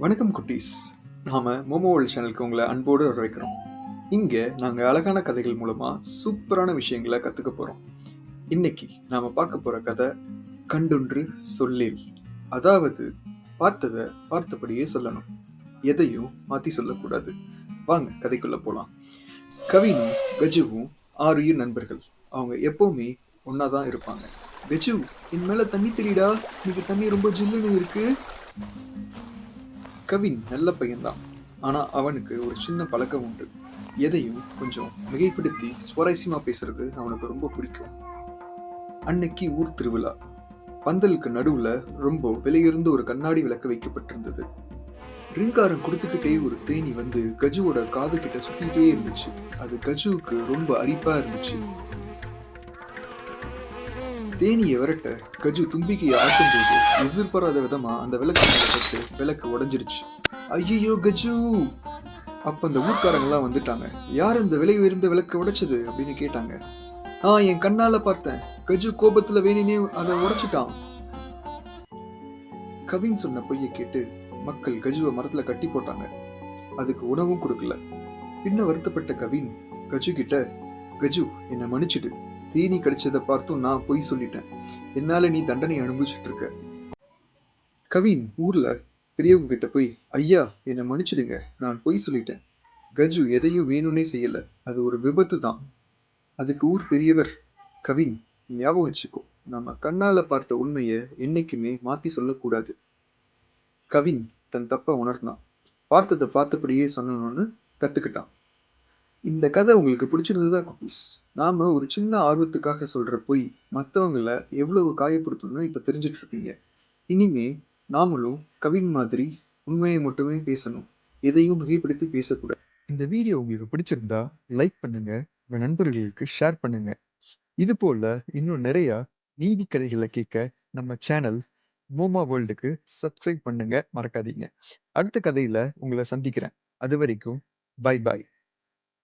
வணக்கம் குட்டீஸ். நாம மோமோ வேர்ல்ட் சேனலுக்கு உங்களை அன்போடு வரவேற்கிறோம். இங்க நாங்க அழகான கதைகள் மூலமா சூப்பரான விஷயங்களை கத்துக்க போறோம். இன்னைக்கு நாம பார்க்க போற கதை கண்டொன்று சொல்லேல். அதாவது பார்த்ததை பார்த்தபடியே சொல்லணும், எதையும் மாத்தி சொல்லக்கூடாது. வாங்க கதைக்குள்ள போலாம். கவினும் கஜுவும் ஆறுயிர் நண்பர்கள். அவங்க எப்பவுமே ஒன்னாதான் இருப்பாங்க. கஜு, என் மேல தண்ணி தெளிடா, இன்னைக்கு தண்ணி ரொம்ப ஜில்லுன்னு இருக்கு. கவின் நல்ல பையன்தான். ஆனா அவனுக்கு ஒரு சின்ன பழக்கம் உண்டு. எதையும் கொஞ்சம் மிகைப்படுத்தி சுவாரஸ்யமா பேசுறது அவனுக்கு ரொம்ப பிடிக்கும். அன்னைக்கு ஊர் திருவிழா. பந்தலுக்கு நடுவுல ரொம்ப விலையுறந்த ஒரு கண்ணாடி விளக்கு வைக்கப்பட்டிருந்தது. ரிங்காரம் கொடுத்துக்கிட்டே ஒரு தேனி வந்து கஜுவோட காது கிட்ட சுத்திக்கிட்டே இருந்துச்சு. அது கஜுவுக்கு ரொம்ப அரிப்பா இருந்துச்சு. தேனியை விரட்ட கஜு தும்பிக்கையை ஆட்டும்போது எதிர்பாராத விதமா அந்த விளக்கு பட்டு விளக்கு உடைஞ்சிருச்சு. ஐயோ கஜு! அப்ப அந்த ஊர்க்காரங்கெல்லாம் வந்துட்டாங்க. யார் அந்த விலை உயர்ந்த விளக்கு உடைச்சது அப்படின்னு கேட்டாங்க. என் கண்ணால பார்த்தேன். கஜு கோபத்துல வேணுனே அதை உடைச்சிட்டான். கவின் சொன்ன பொய்யை கேட்டு மக்கள் கஜுவை மரத்துல கட்டி போட்டாங்க. அதுக்கு உணவும் கொடுக்கல. பின்ன வருத்தப்பட்ட கவின் கஜு கிட்ட, கஜு, என்னை மன்னிச்சிடு. தீனி கடிச்சதை பார்த்தும் நான் பொய் சொல்லிட்டேன். என்னால நீ தண்டனை அனுபவிச்சுட்டு இருக்க. கவின் ஊர்ல பெரியவங்க கிட்ட போய், ஐயா, என்னை மன்னிச்சிடுங்க, நான் பொய் சொல்லிட்டேன். கஜு எதையும் வேணும்னே செய்யல, அது ஒரு விபத்து தான். அதுக்கு ஊர் பெரியவர், கவின், ஞாபகம் வச்சுக்கோ, நம்ம கண்ணால பார்த்த உண்மையை என்னைக்குமே மாத்தி சொல்லக்கூடாது. கவின் தன் தப்ப உணர்ந்தான். பார்த்ததை பார்த்தபடியே சொல்லணும்னு கத்துக்கிட்டான். இந்த கதை உங்களுக்கு பிடிச்சிருந்ததா குட்டீஸ்? நாம ஒரு சின்ன ஆர்வத்துக்காக சொல்ற பொய் மற்றவங்களை எவ்வளவு காயப்படுத்தணும்னு இப்ப தெரிஞ்சுட்டு இருப்பீங்க. இனிமே நாமளும் கவின் மாதிரி உண்மையை மட்டுமே பேசணும், எதையும் மிகைப்படுத்தி பேசக்கூடாது. இந்த வீடியோ உங்களுக்கு பிடிச்சிருந்தா லைக் பண்ணுங்க, உங்க நண்பர்களுக்கு ஷேர் பண்ணுங்க. இது போல இன்னும் நிறைய நீதி கதைகளை கேட்க நம்ம சேனல் மோமா வேர்ல்டுக்கு சப்ஸ்கிரைப் பண்ணுங்க, மறக்காதீங்க. அடுத்த கதையில உங்களை சந்திக்கிறேன். அது வரைக்கும் பை பாய்.